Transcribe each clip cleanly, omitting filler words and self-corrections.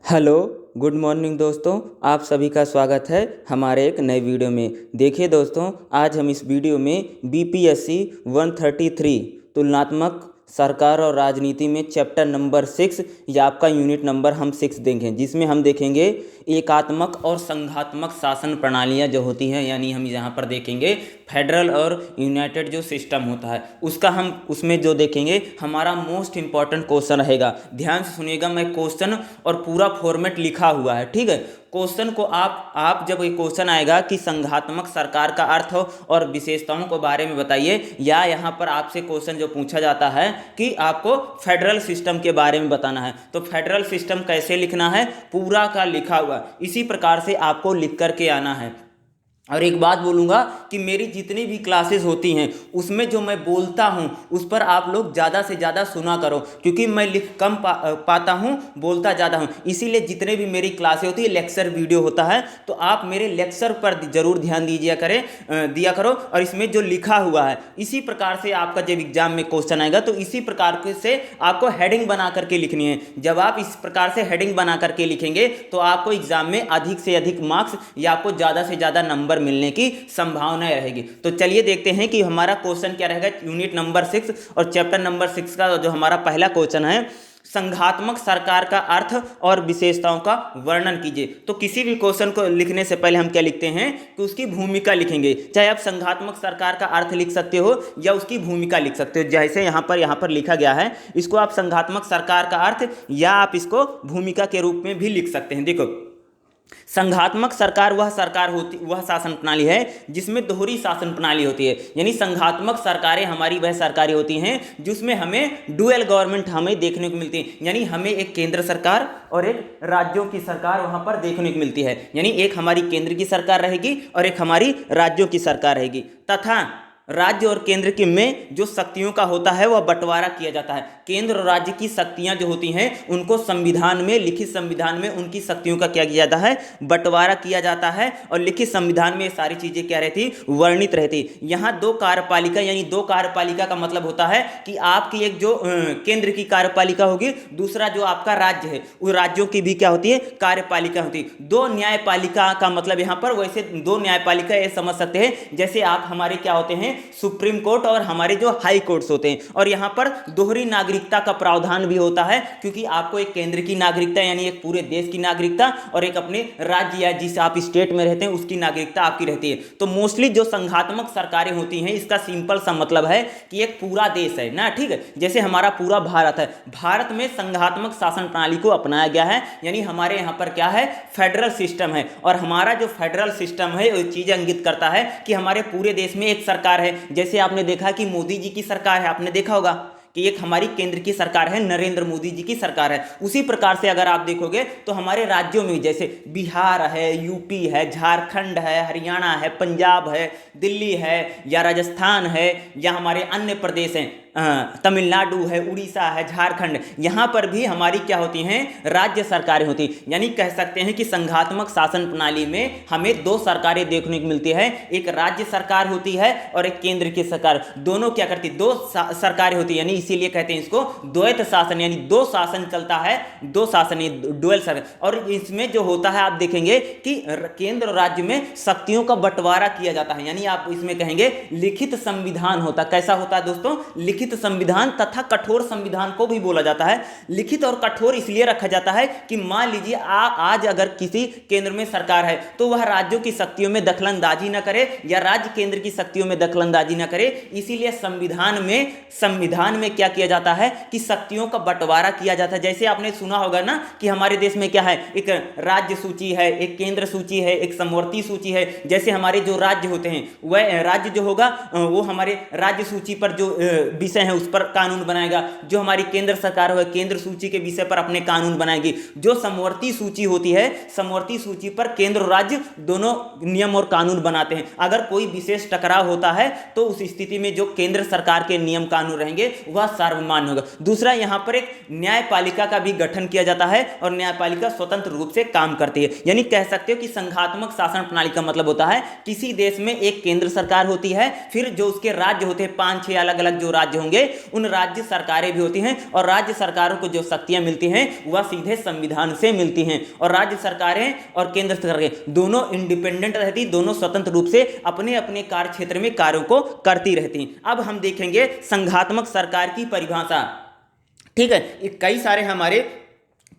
Hello, good morning दोस्तों। आप सभी का स्वागत है हमारे एक नए वीडियो में। देखिए दोस्तों, आज हम इस वीडियो में बीपीएससी 133 तुलनात्मक सरकार और राजनीति में चैप्टर नंबर 6 या आपका यूनिट नंबर हम 6 देंगे, जिसमें हम देखेंगे एकात्मक और संघात्मक शासन प्रणालियाँ जो होती हैं, यानी हम यहाँ पर देखेंगे फेडरल और यूनाइटेड जो सिस्टम होता है उसका हम उसमें जो देखेंगे हमारा मोस्ट इंपॉर्टेंट क्वेश्चन रहेगा। ध्यान से सुनिएगा, मैं क्वेश्चन और पूरा फॉर्मेट लिखा हुआ है, ठीक है। क्वेश्चन को आप जब ये क्वेश्चन आएगा कि संघात्मक सरकार का अर्थ हो और विशेषताओं के बारे में बताइए, या यहाँ पर आपसे क्वेश्चन जो पूछा जाता है कि आपको फेडरल सिस्टम के बारे में बताना है, तो फेडरल सिस्टम कैसे लिखना है पूरा का लिखा हुआ इसी प्रकार से आपको लिख करके आना है। और एक बात बोलूँगा कि मेरी जितनी भी क्लासेस होती हैं उसमें जो मैं बोलता हूँ उस पर आप लोग ज़्यादा से ज़्यादा सुना करो, क्योंकि मैं लिख कम पाता हूँ, बोलता ज़्यादा हूँ। इसीलिए जितने भी मेरी क्लासें होती है लेक्चर वीडियो होता है, तो आप मेरे लेक्चर पर ज़रूर ध्यान दिया करो। और इसमें जो लिखा हुआ है इसी प्रकार से आपका जब एग्जाम में क्वेश्चन आएगा तो इसी प्रकार से आपको हेडिंग बना करके लिखनी है। जब आप इस प्रकार से हेडिंग बना करके लिखेंगे तो आपको एग्जाम में अधिक से अधिक मार्क्स या आपको ज़्यादा से ज़्यादा नंबर मिलने की संभावना रहेगी। तो चलिए देखते हैं कि हमारा क्वेश्चन क्या रहेगा यूनिट नंबर 6 और चैप्टर नंबर 6 का जो हमारा पहला क्वेश्चन है, संघात्मक सरकार का अर्थ और विशेषताओं का वर्णन कीजिए। तो किसी भी क्वेश्चन को लिखने से पहले हम क्या लिखते हैं कि उसकी भूमिका लिखेंगे। चाहे आप संघात्मक सरकार का अर्थ लिख सकते हो या उसकी भूमिका लिख सकते हो। जैसे यहाँ पर लिखा गया है, इसको आप संघात्मक सरकार का अर्थ या आप इसको भूमिका के रूप में भी लिख सकते हैं। देखो, संघात्मक सरकार वह शासन प्रणाली है जिसमें दोहरी शासन प्रणाली होती है। यानी संघात्मक सरकारें हमारी वह सरकारें होती हैं जिसमें हमें डुअल गवर्नमेंट हमें देखने को मिलती है। यानी हमें एक केंद्र सरकार और एक राज्यों की सरकार वहां पर देखने को मिलती है। यानी एक हमारी केंद्र की सरकार रहेगी और एक हमारी राज्यों की सरकार रहेगी, तथा राज्य और केंद्र के में जो शक्तियों का होता है वह बंटवारा किया जाता है। केंद्र और राज्य की शक्तियां जो होती हैं उनको संविधान में, लिखित संविधान में उनकी शक्तियों का क्या किया जाता है, बंटवारा किया जाता है। और लिखित संविधान में ये सारी चीजें क्या रहती, वर्णित रहती। यहाँ दो कार्यपालिका, यानी दो कार्यपालिका का मतलब होता है कि आपकी एक जो केंद्र की कार्यपालिका होगी, दूसरा जो आपका राज्य है उस राज्यों की भी क्या होती है, कार्यपालिका होती है। दो न्यायपालिका का मतलब यहाँ पर वैसे दो न्यायपालिका ये समझ सकते हैं जैसे आप हमारे क्या होते हैं, सुप्रीम कोर्ट और हमारे जो हाई कोर्ट्स होते हैं। और यहां पर दोहरी नागरिकता का प्रावधान भी होता है, क्योंकि आपको एक केंद्र की नागरिकता यानी एक पूरे देश की नागरिकता और एक अपने राज्य या जिस आप स्टेट में रहते हैं उसकी नागरिकता आपकी रहती है। तो मोस्टली जो संघात्मक सरकारें होती हैं इसका सिंपल सा मतलब है कि एक पूरा देश है ना, ठीक है। जैसे हमारा पूरा भारत है, भारत में संघात्मक शासन प्रणाली को अपनाया गया है। यानी हमारे यहां पर क्या है, फेडरल सिस्टम है। और हमारा जो फेडरल सिस्टम है वो चीज इंगित करता है कि हमारे पूरे देश में एक सरकार है। जैसे आपने देखा कि मोदी जी की सरकार है, आपने देखा होगा कि एक हमारी केंद्र की सरकार है, नरेंद्र मोदी जी की सरकार है। उसी प्रकार से अगर आप देखोगे तो हमारे राज्यों में जैसे बिहार है, यूपी है, झारखंड है, हरियाणा है, पंजाब है, दिल्ली है या राजस्थान है या हमारे अन्य प्रदेश हैं, तमिलनाडु है, उड़ीसा है, झारखंड, यहाँ पर भी हमारी क्या होती हैं, राज्य सरकारें होती। यानी कह सकते हैं कि संघात्मक शासन प्रणाली में हमें दो सरकारें देखने को मिलती है, एक राज्य सरकार होती है और एक केंद्र की सरकार। दोनों क्या करती, दो सरकारें होती है। यानी इसीलिए कहते हैं इसको द्वैत शासन, यानी दो शासन चलता है, दो शासन, डुअल सरकार। और इसमें जो होता है आप देखेंगे कि केंद्र और राज्य में शक्तियों का बंटवारा किया जाता है। यानी आप इसमें कहेंगे लिखित संविधान होता। कैसा होता है दोस्तों, लिखित संविधान तथा कठोर संविधान को भी बोला जाता है। लिखित और कठोर इसलिए रखा जाता है कि मान लीजिए आज अगर किसी केंद्र में सरकार है तो वह राज्यों की शक्तियों में दखलंदाजी न करे या राज्य केंद्र की शक्तियों में दखलंदाजी न करे। इसीलिए संविधान में क्या किया जाता है कि शक्तियों का बंटवारा किया जाता है। जैसे आपने सुना होगा ना कि हमारे देश में क्या है, एक राज्य सूची है, एक केंद्र सूची है, एक समवर्ती सूची है। जैसे हमारे जो राज्य होते हैं वह राज्य जो होगा वो हमारे राज्य सूची पर जो विषय है उस पर कानून बनाएगा। जो हमारी केंद्र सरकार है केंद्र सूची के विषय पर अपने कानून बनाएगी। जो समवर्ती सूची होती है, समवर्ती सूची पर केंद्र और राज्य दोनों नियम और कानून बनाते हैं। अगर कोई विशेष टकराव होता है तो उस स्थिति में जो केंद्र सरकार के नियम कानून रहेंगे वह वह सार्वमान्य होगा। दूसरा, यहाँ पर एक न्यायपालिका का भी गठन किया जाता है और न्यायपालिका स्वतंत्र रूप से काम करती है। यानी कह सकते हो कि संघात्मक शासन प्रणाली का मतलब होता है किसी देश में एक केंद्र सरकार होती है, फिर जो उसके राज्य होते हैं 5-6 अलग अलग जो राज्य होंगे उन राज्य सरकारें भी होती हैं, और राज्य सरकारों को जो शक्तियां मिलती हैं वह सीधे संविधान से मिलती हैं, और राज्य सरकारें और केंद्र सरकारें दोनों इंडिपेंडेंट रहती, दोनों स्वतंत्र रूप से अपने अपने कार्य क्षेत्र में कार्यों को करती रहती। अब हम देखेंगे संघात्मक सरकार की परिभाषा। ठीक है, कई सारे हमारे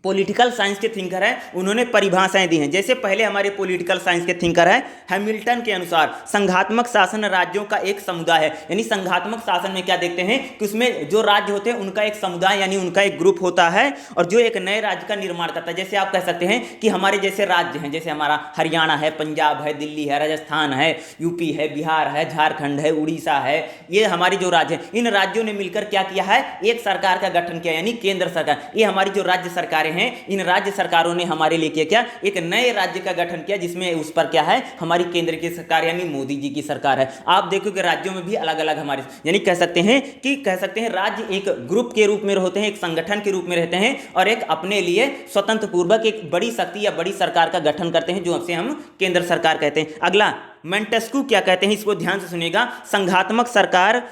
पॉलिटिकल साइंस के थिंकर हैं, उन्होंने परिभाषाएं दी हैं। जैसे पहले हमारे पॉलिटिकल साइंस के थिंकर हैं हैमिल्टन के अनुसार संघात्मक शासन राज्यों का एक समुदाय है। यानी संघात्मक शासन में क्या देखते हैं कि उसमें जो राज्य होते हैं उनका एक समुदाय यानी उनका एक ग्रुप होता है, और जो एक नए राज्य का निर्माण करता है। जैसे आप कह सकते हैं कि हमारे जैसे राज्य हैं, जैसे हमारा हरियाणा है, पंजाब है, दिल्ली है, राजस्थान है, यूपी है, बिहार है, झारखंड है, उड़ीसा है, ये हमारे जो राज्य हैं, इन राज्यों ने मिलकर क्या किया है, एक सरकार का गठन किया, यानी केंद्र सरकार। ये हमारी जो राज्य सरकारें हैं, इन राज्य सरकारों ने हमारे लिए क्या, एक नए राज्य का गठन किया, जिसमें उस पर क्या है, हमारी केंद्र की सरकार यानी मोदी जी की सरकार है। आप देखो कि राज्यों में भी अलग अलग हमारे, यानी कह सकते हैं राज्य एक ग्रुप के रूप में होते हैं, एक संगठन के रूप में रहते हैं, और एक अपने लिए स्वतंत्र पूर्वक एक बड़ी शक्ति या बड़ी सरकार का गठन करते हैं, जो हमसे हम केंद्र सरकार कहते हैं। अगला, मेंटेस्क्यू क्या कहते हैं, इसको ध्यान से सुनिएगा। संघात्मक सरकार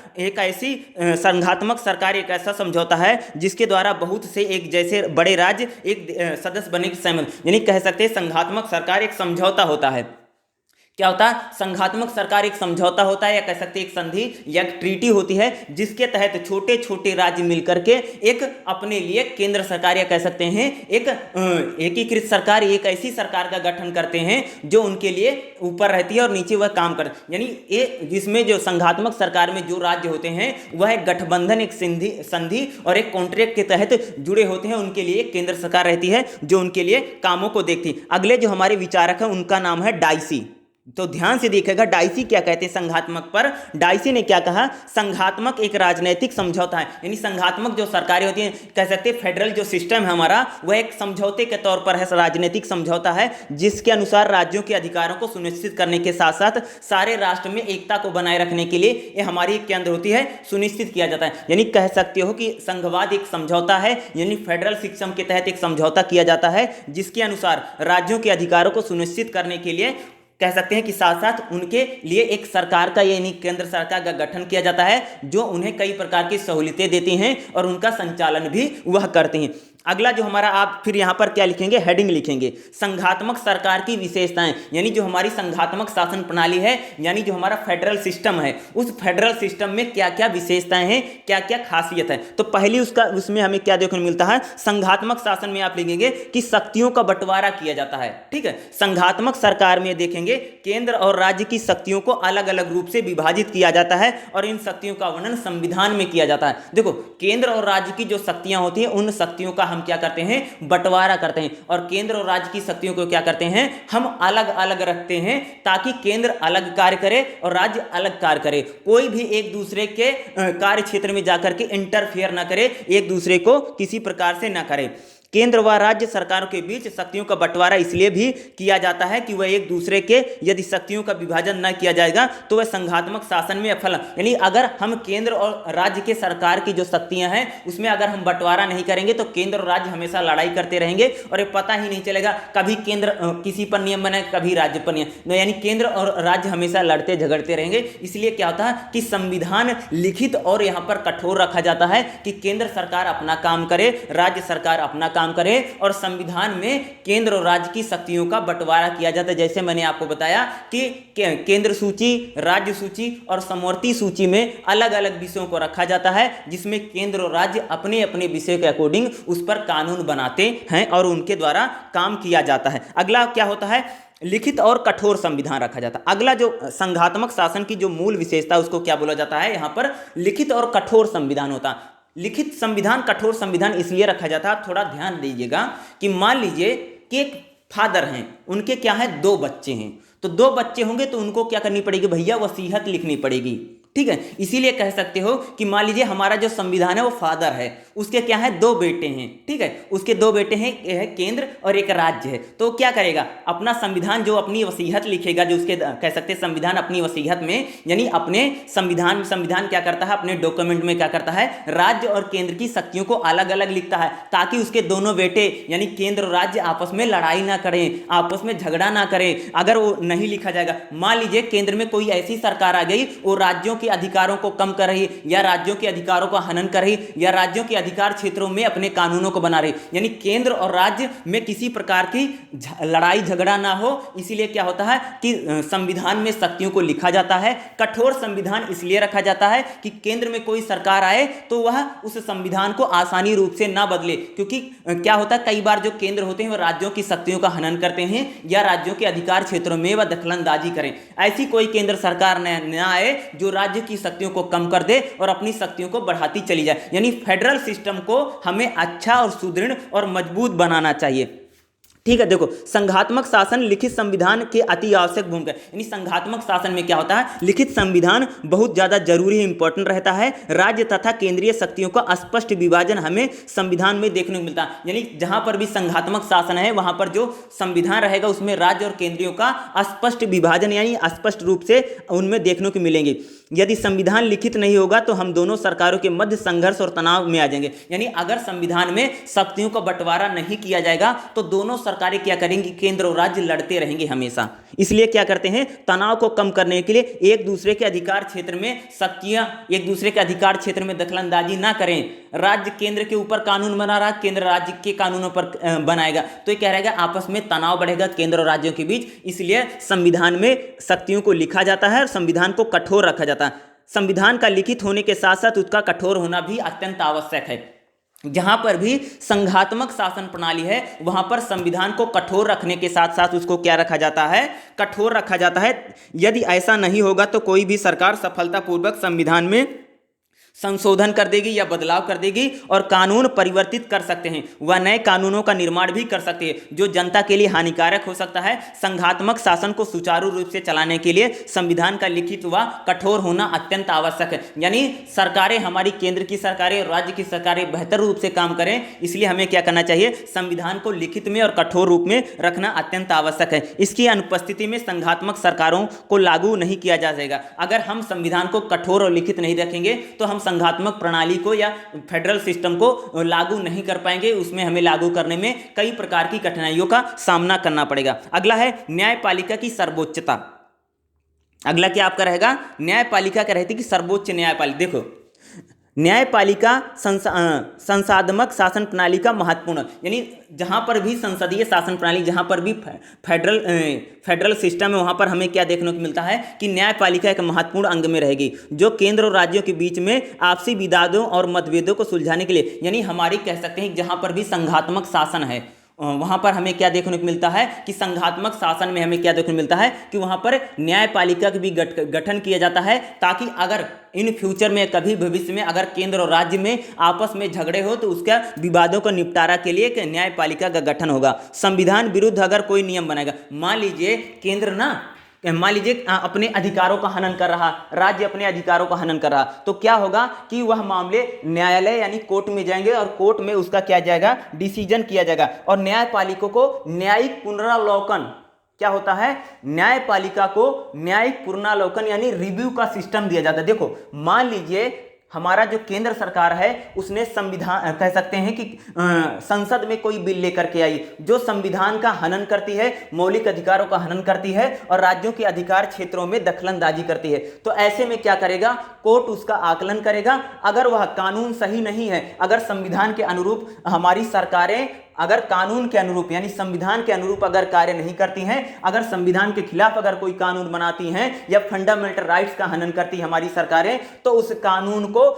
एक ऐसा समझौता है जिसके द्वारा बहुत से एक जैसे बड़े राज्य एक सदस्य बनने की सहमति, यानी कह सकते हैं संघात्मक सरकार एक समझौता होता है। क्या होता है, संघात्मक सरकार एक समझौता होता है, या कह सकते हैं एक संधि या एक ट्रीटी होती है, जिसके तहत छोटे छोटे राज्य मिलकर के एक अपने लिए केंद्र सरकार या कह सकते हैं एक एकीकृत सरकार, एक ऐसी सरकार का गठन करते हैं जो उनके लिए ऊपर रहती है और नीचे वह काम करते हैं। यानी ये जिसमें जो संघात्मक सरकार में जो राज्य होते हैं वह एक गठबंधन, एक संधि और एक कॉन्ट्रैक्ट के तहत जुड़े होते हैं, उनके लिए केंद्र सरकार रहती है जो उनके लिए कामों को देखती है। अगले जो हमारे विचारक हैं उनका नाम है डाइसी। तो ध्यान से देखिएगा डाइसी क्या कहते हैं संघात्मक पर। डाइसी ने क्या कहा, संघात्मक एक राजनीतिक समझौता है, यानी संघात्मक जो सरकारें होती हैं, कह सकते हैं फेडरल जो सिस्टम है हमारा, वह एक समझौते के तौर पर है, राजनीतिक समझौता है, जिसके अनुसार राज्यों के अधिकारों को सुनिश्चित करने के साथ साथ सारे राष्ट्र में एकता को बनाए रखने के लिए ये हमारी केंद्र होती है, सुनिश्चित किया जाता है। यानी कह सकते हो कि संघवाद एक समझौता है, यानी फेडरल सिस्टम के तहत एक समझौता किया जाता है, जिसके अनुसार राज्यों के अधिकारों को सुनिश्चित करने के लिए कह सकते हैं कि साथ साथ उनके लिए एक सरकार का यानी केंद्र सरकार का गठन किया जाता है, जो उन्हें कई प्रकार की सहूलियतें देती हैं और उनका संचालन भी वह करती हैं। अगला जो हमारा, आप फिर यहाँ पर क्या लिखेंगे, हेडिंग लिखेंगे, संघात्मक सरकार की विशेषताएं, यानी जो हमारी संघात्मक शासन प्रणाली है, यानी जो हमारा फेडरल सिस्टम है, उस फेडरल सिस्टम में क्या क्या विशेषताएं हैं, क्या क्या खासियत है। तो पहली उसमें हमें क्या देखने को मिलता है, संघात्मक शासन में आप लिखेंगे कि शक्तियों का बंटवारा किया जाता है। ठीक है, संघात्मक सरकार में देखेंगे केंद्र और राज्य की शक्तियों को अलग अलग रूप से विभाजित किया जाता है और इन शक्तियों का वर्णन संविधान में किया जाता है। देखो, केंद्र और राज्य की जो शक्तियां होती हैं, उन शक्तियों का हम क्या करते हैं, बंटवारा करते हैं, और केंद्र और राज्य की शक्तियों को क्या करते हैं, हम अलग अलग रखते हैं, ताकि केंद्र अलग कार्य करे और राज्य अलग कार्य करे। कोई भी एक दूसरे के कार्य क्षेत्र में जाकर के इंटरफेयर ना करे, एक दूसरे को किसी प्रकार से ना करे। केंद्र व राज्य सरकारों के बीच शक्तियों का बंटवारा इसलिए भी किया जाता है कि वह एक दूसरे के, यदि शक्तियों का विभाजन न किया जाएगा तो वह संघात्मक शासन में विफल, यानी अगर हम केंद्र और राज्य के सरकार की जो शक्तियां हैं उसमें अगर हम बंटवारा नहीं करेंगे तो केंद्र और राज्य हमेशा लड़ाई करते रहेंगे और ये पता ही नहीं चलेगा, कभी केंद्र किसी पर नियम बनाए, कभी राज्य पर नियम, यानी केंद्र और राज्य हमेशा लड़ते झगड़ते रहेंगे। इसलिए क्या होता है कि संविधान लिखित और यहाँ पर कठोर रखा जाता है कि केंद्र सरकार अपना काम करे, राज्य सरकार अपना काम करे, और संविधान में केंद्र और राज्य की शक्तियों का बंटवारा किया जाता है। जैसे मैंने आपको बताया कि केंद्र सूची, राज्य सूची और समवर्ती सूची में अलग अलग विषयों को रखा जाता है, जिसमें केंद्र और राज्य अपने अपने विषय के अकॉर्डिंग उस पर कानून बनाते हैं और उनके द्वारा काम किया जाता है। अगला क्या होता है, लिखित और कठोर संविधान रखा जाता है। अगला जो संघात्मक शासन की जो मूल विशेषता उसको क्या बोला जाता है, यहां पर लिखित और कठोर संविधान होता है। लिखित संविधान, कठोर संविधान इसलिए रखा जाता है, थोड़ा ध्यान दीजिएगा कि मान लीजिए कि एक फादर हैं, उनके क्या है, 2 बच्चे हैं, तो 2 बच्चे होंगे तो उनको क्या करनी पड़ेगी भैया, वसीयत लिखनी पड़ेगी। ठीक है। इसीलिए कह सकते हो कि मान लीजिए हमारा जो संविधान है वो फादर है, उसके क्या है, दो बेटे हैं, ठीक है, उसके दो बेटे हैं, एक है केंद्र और एक राज्य है। तो क्या करेगा, अपना संविधान जो अपनी वसीयत लिखेगा, जो उसके कह सकते हैं संविधान अपनी वसीयत में, यानी अपने संविधान क्या करता है, अपने डॉक्यूमेंट में क्या करता है, राज्य और केंद्र की शक्तियों को अलग अलग लिखता है, ताकि उसके दोनों बेटे यानी केंद्र और राज्य आपस में लड़ाई ना करें, आपस में झगड़ा ना करें। अगर वो नहीं लिखा जाएगा, मान लीजिए केंद्र में कोई ऐसी सरकार आ गई, वो राज्यों के अधिकारों को कम कर रही, या राज्यों के अधिकारों का हनन कर रही, या राज्यों के अधिकार क्षेत्रों में अपने कानूनों को बना रही, यानी केंद्र और राज्य में किसी प्रकार की लड़ाई झगड़ा ना हो, इसीलिए क्या होता है कि संविधान में शक्तियों को लिखा जाता है। कठोर संविधान इसलिए रखा जाता है कि केंद्र में कोई सरकार आए तो वह उस संविधान को आसानी रूप से ना बदले, क्योंकि क्या होता है, कई बार जो केंद्र होते हैं वह राज्यों की शक्तियों का हनन करते हैं या राज्यों के अधिकार क्षेत्रों में वह दखलंदाजी करें। ऐसी कोई केंद्र सरकार न आए जो राज्य की शक्तियों को कम कर दे और अपनी शक्तियों को बढ़ाती चली जाए। यानी फेडरल सिस्टम को हमें अच्छा और सुदृढ़ और मजबूत बनाना चाहिए। ठीक है, देखो संघात्मक शासन लिखित संविधान के अति आवश्यक भूमिका, यानी संघात्मक शासन में क्या होता है, लिखित संविधान बहुत ज्यादा जरूरी है, इंपॉर्टेंट रहता है। राज्य तथा केंद्रीय शक्तियों का स्पष्ट विभाजन हमें संविधान में देखने को मिलता है, यानी जहां पर भी संघात्मक शासन है वहां पर जो संविधान रहेगा उसमें राज्य और केंद्रीय का स्पष्ट विभाजन यानी स्पष्ट रूप से उनमें देखने को मिलेंगे। यदि संविधान लिखित नहीं होगा तो हम दोनों सरकारों के मध्य संघर्ष और तनाव में आ जाएंगे, यानी अगर संविधान में शक्तियों का बंटवारा नहीं किया जाएगा तो दोनों सरकारें क्या करेंगी, केंद्र और राज्य लड़ते रहेंगे हमेशा। इसलिए क्या करते हैं, तनाव को कम करने के लिए एक दूसरे के अधिकार क्षेत्र में शक्तियां एक दूसरे के अधिकार क्षेत्र में दखलंदाजी ना करें। राज्य केंद्र के ऊपर कानून बना रहा, केंद्र राज्य के कानूनों पर बनाएगा, तो ये क्या रहेगा, आपस में तनाव बढ़ेगा केंद्र और राज्यों के बीच। इसलिए संविधान में शक्तियों को लिखा जाता है और संविधान को कठोर रखा जाता है। संविधान का लिखित होने के साथ साथ उसका कठोर होना भी अत्यंत आवश्यक है। जहां पर भी संघात्मक शासन प्रणाली है वहां पर संविधान को कठोर रखने के साथ साथ उसको क्या रखा जाता है, कठोर रखा जाता है। यदि ऐसा नहीं होगा तो कोई भी सरकार सफलतापूर्वक संविधान में संशोधन कर देगी या बदलाव कर देगी और कानून परिवर्तित कर सकते हैं, वह नए कानूनों का निर्माण भी कर सकती है जो जनता के लिए हानिकारक हो सकता है। संघात्मक शासन को सुचारू रूप से चलाने के लिए संविधान का लिखित व कठोर होना अत्यंत आवश्यक है। यानी सरकारें, हमारी केंद्र की सरकारें और राज्य की सरकारें बेहतर रूप से काम करें, इसलिए हमें क्या करना चाहिए, संविधान को लिखित में और कठोर रूप में रखना अत्यंत आवश्यक है। इसकी अनुपस्थिति में संघात्मक सरकारों को लागू नहीं किया जा सकेगा। अगर हम संविधान को कठोर और लिखित नहीं रखेंगे तो हम संघात्मक प्रणाली को या फेडरल सिस्टम को लागू नहीं कर पाएंगे, उसमें हमें लागू करने में कई प्रकार की कठिनाइयों का सामना करना पड़ेगा। अगला है न्यायपालिका की सर्वोच्चता। अगला क्या आपका रहेगा, न्यायपालिका क्या रहती है कि सर्वोच्च न्यायपालिका। देखो न्यायपालिका संसाधमक शासन प्रणाली का महत्वपूर्ण, यानी जहां पर भी संसदीय शासन प्रणाली, जहां पर भी फेडरल सिस्टम है वहां पर हमें क्या देखने को मिलता है कि न्यायपालिका एक महत्वपूर्ण अंग में रहेगी जो केंद्र और राज्यों के बीच में आपसी विवादों और मतभेदों को सुलझाने के लिए, यानी हमारी कह सकते हैं जहां पर भी संघात्मक शासन है वहां पर हमें क्या देखने को मिलता है कि संघात्मक शासन में हमें क्या देखने को मिलता है कि वहां पर न्यायपालिका का भी गठन किया जाता है, ताकि अगर इन फ्यूचर में कभी भविष्य में अगर केंद्र और राज्य में आपस में झगड़े हो तो उसका विवादों का निपटारा के लिए एक न्यायपालिका का गठन होगा। संविधान विरुद्ध अगर कोई नियम बनाएगा, मान लीजिए केंद्र मान लीजिए अपने अधिकारों का हनन कर रहा, राज्य अपने अधिकारों का हनन कर रहा, तो क्या होगा कि वह मामले न्यायालय यानी कोर्ट में जाएंगे और कोर्ट में उसका क्या जाएगा, डिसीजन किया जाएगा। और न्यायपालिका को न्यायिक पुनरावलोकन, क्या होता है, न्यायपालिका को न्यायिक पुनरावलोकन यानी रिव्यू का सिस्टम दिया जाता है। देखो मान लीजिए हमारा जो केंद्र सरकार है उसने संविधान कह सकते हैं कि संसद में कोई बिल लेकर के आई जो संविधान का हनन करती है, मौलिक अधिकारों का हनन करती है और राज्यों के अधिकार क्षेत्रों में दखलंदाजी करती है, तो ऐसे में क्या करेगा, कोर्ट उसका आकलन करेगा। अगर वह कानून सही नहीं है, अगर संविधान के अनुरूप हमारी सरकारें अगर कानून के अनुरूप यानी संविधान के अनुरूप अगर कार्य नहीं करती हैं, अगर संविधान के खिलाफ अगर कोई कानून बनाती हैं या फंडामेंटल राइट्स का हनन करती है हमारी सरकारें, तो उस कानून को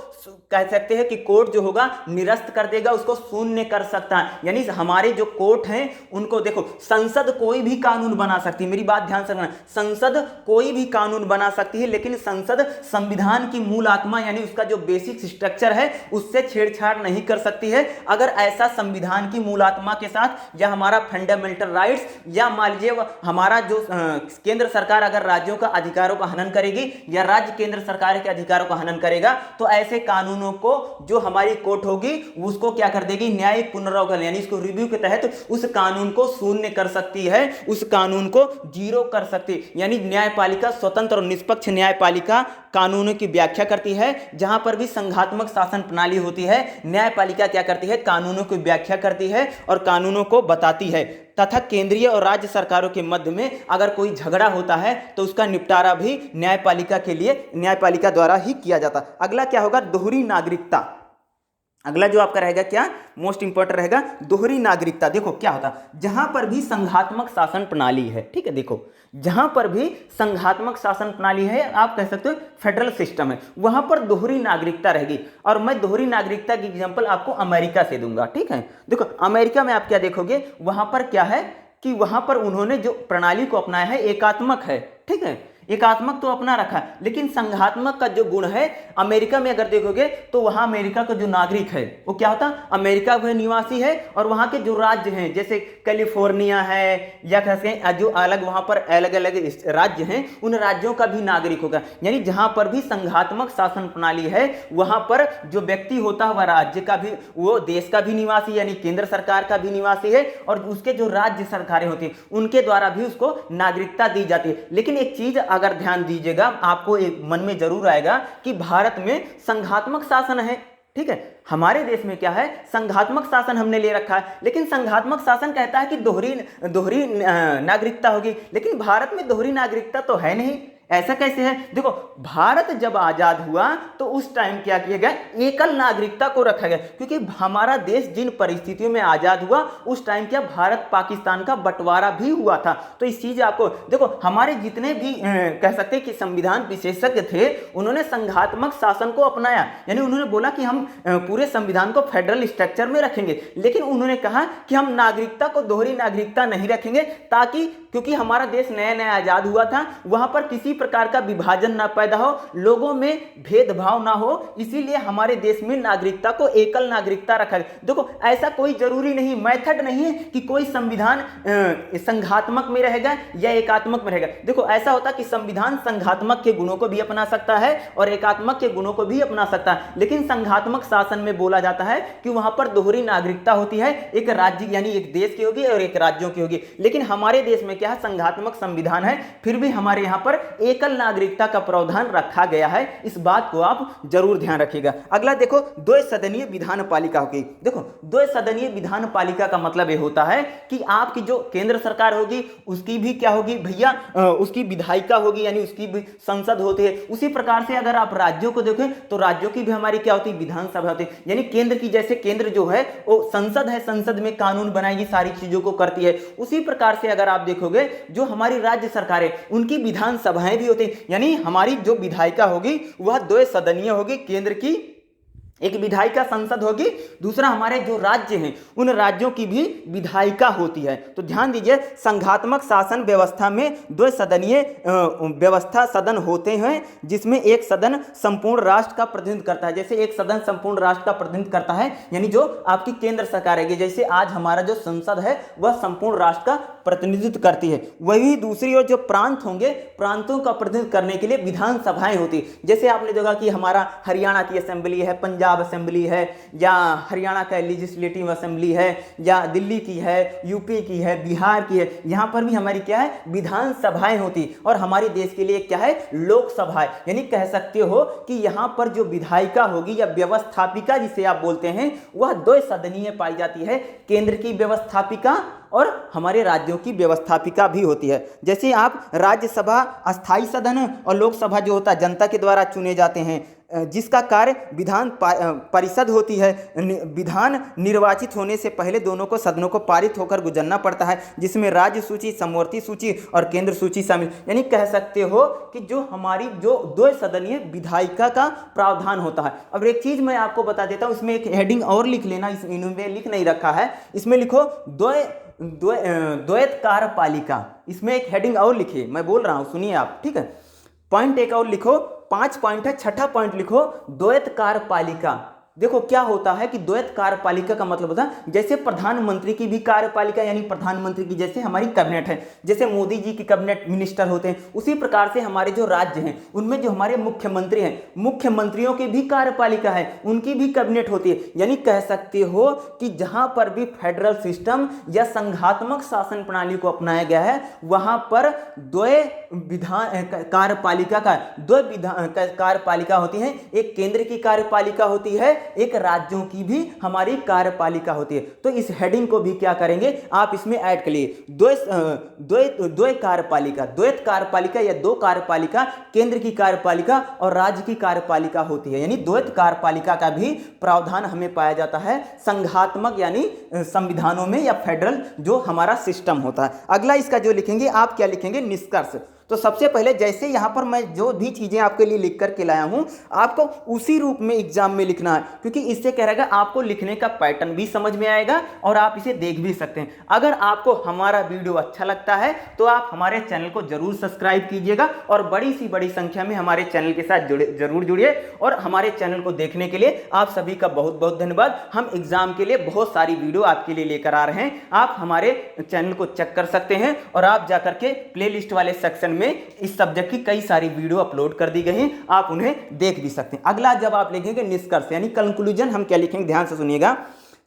कह सकते हैं कि कोर्ट जो होगा निरस्त कर देगा, उसको शून्य कर सकता है। यानी हमारे जो कोर्ट हैं उनको देखो, संसद कोई भी कानून बना सकती है, मेरी बात ध्यान से सुनना, संसद कोई भी कानून बना सकती है, लेकिन संसद संविधान की मूल आत्मा यानी उसका जो बेसिक स्ट्रक्चर है उससे छेड़छाड़ नहीं कर सकती है। अगर ऐसा संविधान की मूल आत्मा के साथ या हमारा फंडामेंटल राइट्स या मान लीजिए हमारा जो केंद्र सरकार अगर राज्यों का अधिकारों का हनन करेगी या राज्य केंद्र सरकार के अधिकारों का हनन करेगा, तो ऐसे कानूनों को जो हमारी कोर्ट होगी उसको क्या कर देगी, न्यायिक पुनरावलोकन यानी इसको रिव्यू के तहत उस कानून को शून्य कर सकती है, उस कानून को जीरो कर सकती है। यानी न्यायपालिका स्वतंत्र और निष्पक्ष न्यायपालिका कानूनों की व्याख्या करती है। जहां पर भी संघात्मक शासन प्रणाली होती है, न्यायपालिका क्या करती है, कानूनों की व्याख्या करती है और कानूनों को बताती है। तथा केंद्रीय और राज्य सरकारों के मध्य में अगर कोई झगड़ा होता है तो उसका निपटारा भी न्यायपालिका द्वारा ही किया जाता। अगला क्या होगा, दोहरी नागरिकता। अगला जो आपका रहेगा क्या, मोस्ट इंपॉर्टेंट रहेगा दोहरी नागरिकता। देखो क्या होता, जहां पर भी संघात्मक शासन प्रणाली है, ठीक है, देखो जहां पर भी संघात्मक शासन प्रणाली है, आप कह सकते हो फेडरल सिस्टम है, वहां पर दोहरी नागरिकता रहेगी। और मैं दोहरी नागरिकता की एग्जांपल आपको अमेरिका से दूंगा, ठीक है। देखो अमेरिका में आप क्या देखोगे, वहां पर क्या है कि वहां पर उन्होंने जो प्रणाली को अपनाया है एकात्मक है, ठीक है, एकात्मक तो अपना रखा, लेकिन संघात्मक का जो गुण है अमेरिका में अगर देखोगे तो वहां अमेरिका का जो नागरिक है वो क्या होता, अमेरिका का निवासी है और वहां के जो राज्य हैं जैसे कैलिफोर्निया है या कैसे जो अलग वहां पर अलग अलग राज्य हैं उन राज्यों का भी नागरिक होगा। यानी जहां पर भी संघात्मक शासन प्रणाली है वहां पर जो व्यक्ति होता है वह राज्य का भी, वो देश का भी निवासी यानी केंद्र सरकार का भी निवासी है और उसके जो राज्य सरकारें होती हैं उनके द्वारा भी उसको नागरिकता दी जाती है। लेकिन एक चीज अगर ध्यान दीजिएगा, आपको एक मन में जरूर आएगा कि भारत में संघात्मक शासन है, ठीक है, हमारे देश में क्या है, संघात्मक शासन हमने ले रखा है, लेकिन संघात्मक शासन कहता है कि दोहरी नागरिकता होगी, लेकिन भारत में दोहरी नागरिकता तो है नहीं। ऐसा कैसे है, देखो भारत जब आजाद हुआ तो उस टाइम क्या किया गया, एकल नागरिकता को रखा गया, क्योंकि हमारा देश जिन परिस्थितियों में आजाद हुआ उस टाइम क्या भारत पाकिस्तान का बंटवारा भी हुआ था। तो इस चीज आपको देखो, हमारे जितने भी कह सकते हैं कि संविधान विशेषज्ञ थे उन्होंने संघात्मक शासन को अपनाया, यानी उन्होंने बोला कि हम पूरे संविधान को फेडरल स्ट्रक्चर में रखेंगे, लेकिन उन्होंने कहा कि हम नागरिकता को दोहरी नागरिकता नहीं रखेंगे, ताकि क्योंकि हमारा देश नया नया आजाद हुआ था, वहां पर किसी प्रकार का विभाजन ना पैदा हो, लोगों में भेदभाव ना हो, इसीलिए हमारे देश में नागरिकता को एकल नागरिकता रखा गया। देखो ऐसा कोई जरूरी नहीं, मेथड नहीं है कि कोई संविधान संघात्मक में रहेगा या एकात्मक में रहेगा। देखो ऐसा होता कि संविधान संघात्मक के गुणों को भी अपना सकता है और एकात्मक के गुणों को भी अपना सकता है, लेकिन संघात्मक शासन में बोला जाता है कि वहां पर दोहरी नागरिकता होती है, एक राज्य यानी एक देश की होगी और एक राज्यों की होगी। लेकिन हमारे देश में क्या है, संघात्मक संविधान है, फिर भी हमारे यहां पर एकल नागरिकता का प्रावधान रखा गया है। इस बात को आप जरूर ध्यान रखिएगा। अगला देखो, द्वैसदनीय विधान पालिका होगी। देखो द्वैसदनीय विधान पालिका का मतलब यह होता है कि आपकी जो केंद्र सरकार होगी उसकी भी क्या होगी भैया, उसकी विधायिका होगी यानी उसकी भी संसद होती है। उसी प्रकार से अगर आप राज्यों को देखें तो राज्यों की भी हमारी क्या होती है, विधानसभा होती है। यानी केंद्र की जैसे केंद्र जो है वो संसद है, संसद में कानून बनाएगी, सारी चीजों को करती है। उसी प्रकार से अगर आप देखोगे जो हमारी राज्य सरकार है उनकी विधानसभाएं भी होती है, यानी हमारी जो विधायिका होगी वह द्वैसदनीय होगी, केंद्र की एक विधायिका संसद होगी, दूसरा हमारे जो राज्य हैं उन राज्यों की भी विधायिका होती है। तो ध्यान दीजिए, संघात्मक शासन व्यवस्था में द्वैसदनीय व्यवस्था सदन होते हैं, जिसमें एक सदन संपूर्ण राष्ट्र का प्रतिनिधित्व करता है। जैसे एक सदन संपूर्ण राष्ट्र का प्रतिनिधित्व करता है, यानी जो आपकी केंद्र सरकार है, जैसे आज हमारा जो संसद है वह संपूर्ण राष्ट्र का प्रतिनिधित्व करती है। वही दूसरी ओर जो प्रांत होंगे, प्रांतों का प्रतिनिधित्व करने के लिए विधानसभाएं होती। जैसे आपने देखा कि हमारा हरियाणा की असेंबली है, पंजाब असेंबली है, या हरियाणा का लेजिस्लेटिव असेंबली है, या दिल्ली की है, यूपी की है, बिहार की है, यहां पर भी हमारी क्या है, विधानसभाएं होती। और हमारे देश के लिए क्या है, लोकसभा है। यानी कह सकते हो कि यहां पर जो विधायिका होगी या व्यवस्थापिका जिसे आप बोलते हैं वह द्वैसदनीय पाई जाती है, केंद्र की व्यवस्थापिका और हमारे राज्यों की व्यवस्थापिका भी होती है। जैसे आप राज्यसभा अस्थाई सदन और लोकसभा जो होता है जनता के द्वारा चुने जाते हैं, जिसका कार्य विधान परिषद होती है। विधान निर्वाचित होने से पहले दोनों को सदनों को पारित होकर गुजरना पड़ता है, जिसमें राज्य सूची, समवर्ती सूची और केंद्र सूची शामिल। यानी कह सकते हो कि जो हमारी जो द्विसदनीय विधायिका का प्रावधान होता है। अब एक चीज मैं आपको बता देता हूं, इसमें एक हेडिंग और लिख लेना, इन्होंने लिख नहीं रखा है, इसमें लिखो द्वैत कार्यपालिका। इसमें एक हेडिंग और लिखिए, मैं बोल रहा हूं, सुनिए आप, ठीक है। पॉइंट एक और लिखो, 5 पॉइंट है, छठा पॉइंट लिखो द्वैत कार्यपालिका। देखो क्या होता है कि द्वैत कार्यपालिका का मतलब होता है जैसे प्रधानमंत्री की भी कार्यपालिका, यानी प्रधानमंत्री की जैसे हमारी कैबिनेट है, जैसे मोदी जी की कैबिनेट मिनिस्टर होते हैं, उसी प्रकार से हमारे जो राज्य हैं उनमें जो हमारे मुख्यमंत्री हैं, मुख्यमंत्रियों की भी कार्यपालिका है, उनकी भी कैबिनेट होती है। यानी कह सकते हो कि जहां पर भी फेडरल सिस्टम या संघात्मक शासन प्रणाली को अपनाया गया है, वहां पर कार्यपालिका होती है। एक केंद्र की कार्यपालिका होती है, एक राज्यों की भी हमारी कार्यपालिका होती है। तो इस हेडिंग को भी क्या करेंगे आप इसमें ऐड करिए, द्वैत कार्यपालिका या दो कार्यपालिका, केंद्र की कार्यपालिका और राज्य की कार्यपालिका होती है। यानी द्वैत कार्यपालिका का भी प्रावधान हमें पाया जाता है संघात्मक यानी संविधानों में या फेडरल जो हमारा सिस्टम होता है। अगला इसका जो लिखेंगे आप क्या लिखेंगे, निष्कर्ष। तो सबसे पहले जैसे यहां पर मैं जो भी चीजें आपके लिए लिख करके लाया हूं, आपको उसी रूप में एग्जाम में लिखना है, क्योंकि इससे क्या रहेगा आपको लिखने का पैटर्न भी समझ में आएगा और आप इसे देख भी सकते हैं। अगर आपको हमारा वीडियो अच्छा लगता है तो आप हमारे चैनल को जरूर सब्सक्राइब कीजिएगा और बड़ी सी बड़ी संख्या में हमारे चैनल के साथ जरूर जुड़िए। और हमारे चैनल को देखने के लिए आप सभी का बहुत बहुत धन्यवाद। हम एग्जाम के लिए बहुत सारी वीडियो आपके लिए लेकर आ रहे हैं, आप हमारे चैनल को चेक कर सकते हैं और आप जाकर के प्लेलिस्ट वाले सेक्शन में इस सब्जेक्ट की कई सारी वीडियो अपलोड कर दी गई हैं, आप उन्हें देख भी सकते हैं। अगला जब आप लिखेंगे निष्कर्ष यानी कंक्लूजन, हम क्या लिखेंगे ध्यान से सुनिएगा।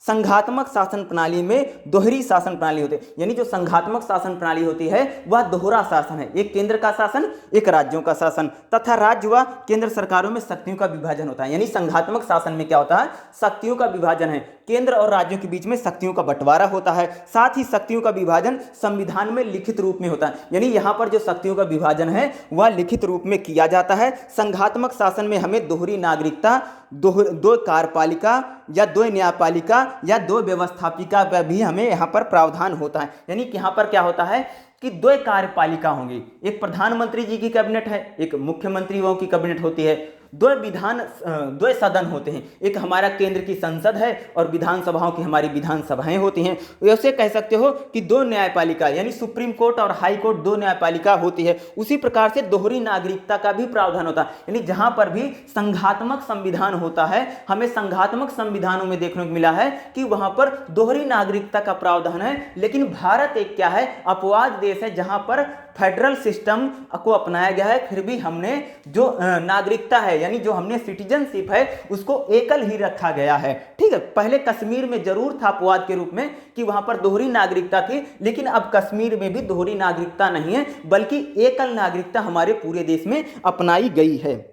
संघात्मक शासन प्रणाली में दोहरी शासन प्रणाली होती है, यानी जो संघात्मक शासन प्रणाली होती है वह दोहरा शासन है, एक केंद्र का शासन, एक राज्यों का शासन, तथा राज्य व केंद्र सरकारों में शक्तियों का विभाजन होता है। यानी संघात्मक शासन में क्या होता है, शक्तियों का विभाजन है, केंद्र और राज्यों के बीच में शक्तियों का बंटवारा होता है, साथ ही शक्तियों का विभाजन संविधान में लिखित रूप में होता है। यानी यहां पर जो शक्तियों का विभाजन है वह लिखित रूप में किया जाता है। संघात्मक शासन में हमें दोहरी नागरिकता, दो कार्यपालिका या दो न्यायपालिका या दो व्यवस्थापिका का भी हमें यहाँ पर प्रावधान होता है। यानी कि यहाँ पर क्या होता है कि दो कार्यपालिका होंगी, एक प्रधानमंत्री जी की कैबिनेट है, एक मुख्यमंत्रियों की कैबिनेट होती है, दो सदन होते हैं, एक हमारा केंद्र की संसद है और विधानसभाओं की हमारी विधानसभाएं होती हैं। वैसे कह सकते हो कि दो न्यायपालिका यानी सुप्रीम कोर्ट और हाई कोर्ट दो न्यायपालिका होती है। उसी प्रकार से दोहरी नागरिकता का भी प्रावधान होता है, यानी जहां पर भी संघात्मक संविधान होता है, हमें संघात्मक संविधानों में देखने को मिला है कि वहां पर दोहरी नागरिकता का प्रावधान है। लेकिन भारत एक क्या है, अपवाद देश है जहां पर फेडरल सिस्टम को अपनाया गया है, फिर भी हमने जो नागरिकता है यानी जो हमने सिटीजनशिप है उसको एकल ही रखा गया है। ठीक है, पहले कश्मीर में जरूर था अपवाद के रूप में कि वहां पर दोहरी नागरिकता थी, लेकिन अब कश्मीर में भी दोहरी नागरिकता नहीं है बल्कि एकल नागरिकता हमारे पूरे देश में अपनाई गई है।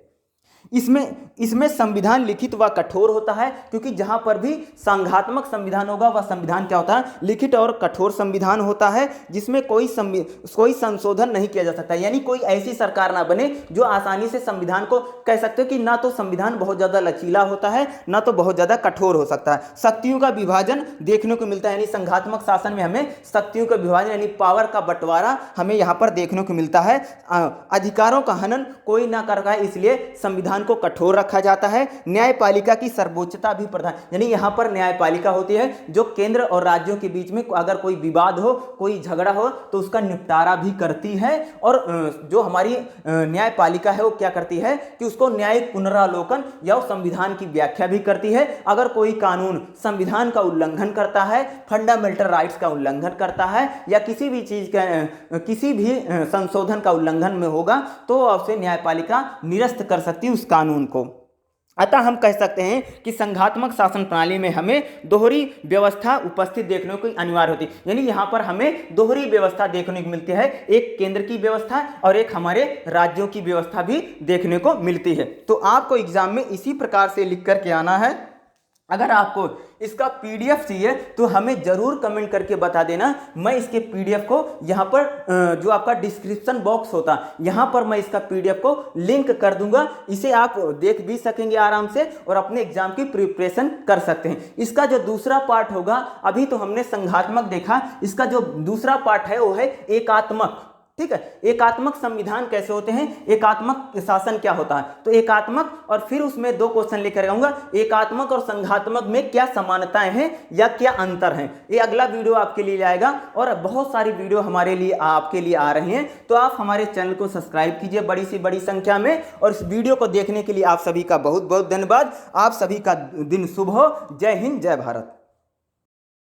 इसमें संविधान लिखित व कठोर होता है, क्योंकि जहां पर भी संघात्मक संविधान होगा वह संविधान क्या होता है, लिखित और कठोर संविधान होता है, जिसमें कोई संशोधन नहीं किया जा सकता। यानी कोई ऐसी सरकार ना बने जो आसानी से संविधान को कह सकते हो कि ना तो संविधान बहुत ज्यादा लचीला होता है ना तो बहुत ज्यादा कठोर हो सकता है। शक्तियों का विभाजन देखने को मिलता है, यानी संघात्मक शासन में हमें शक्तियों का विभाजन यानी पावर का बंटवारा हमें यहाँ पर देखने को मिलता है। अधिकारों का हनन कोई ना कर रहा है, इसलिए संविधान को कठोर रखा जाता है। न्यायपालिका की सर्वोच्चता भी प्रधान, यानी यहां पर न्यायपालिका होती है जो केंद्र और राज्यों के बीच में अगर कोई विवाद हो, कोई झगड़ा हो तो उसका निपटारा भी करती है। और जो हमारी न्यायपालिका है वो क्या करती है कि उसको न्यायिक पुनरावलोकन या संविधान की व्याख्या भी करती है। अगर कोई कानून संविधान का उल्लंघन करता है, फंडामेंटल राइट्स का उल्लंघन करता है या किसी भी चीज का किसी भी संशोधन का उल्लंघन में होगा तो उसे न्यायपालिका निरस्त कर सकती है उस कानून को। अतः हम कह सकते हैं कि संघात्मक शासन प्रणाली में हमें दोहरी व्यवस्था उपस्थित देखने को अनिवार्य होती है। यानी यहाँ पर हमें दोहरी व्यवस्था देखने को मिलती है, एक केंद्र की व्यवस्था और एक हमारे राज्यों की व्यवस्था भी देखने को मिलती है। तो आपको एग्जाम में इसी प्रकार से लिख करके आना है। अगर आपको इसका पीडीएफ चाहिए तो हमें जरूर कमेंट करके बता देना। मैं इसके पीडीएफ को यहाँ पर जो आपका डिस्क्रिप्शन बॉक्स होता यहाँ पर मैं इसका पीडीएफ को लिंक कर दूंगा। इसे आप देख भी सकेंगे आराम से और अपने एग्जाम की प्रिपरेशन कर सकते हैं। इसका जो दूसरा पार्ट होगा, अभी तो हमने संघात्मक देखा, इसका जो दूसरा पार्ट है वो है एकात्मक। ठीक है, एकात्मक संविधान कैसे होते हैं, एकात्मक शासन क्या होता है, तो एकात्मक और फिर उसमें 2 क्वेश्चन लेकर आऊंगा। एकात्मक और संघात्मक में क्या समानताएं हैं या क्या अंतर हैं, ये अगला वीडियो आपके लिए आएगा। और बहुत सारी वीडियो हमारे लिए आपके लिए आ रहे हैं, तो आप हमारे चैनल को सब्सक्राइब कीजिए बड़ी से बड़ी संख्या में। और इस वीडियो को देखने के लिए आप सभी का बहुत बहुत धन्यवाद। आप सभी का दिन शुभ हो। जय हिंद, जय भारत।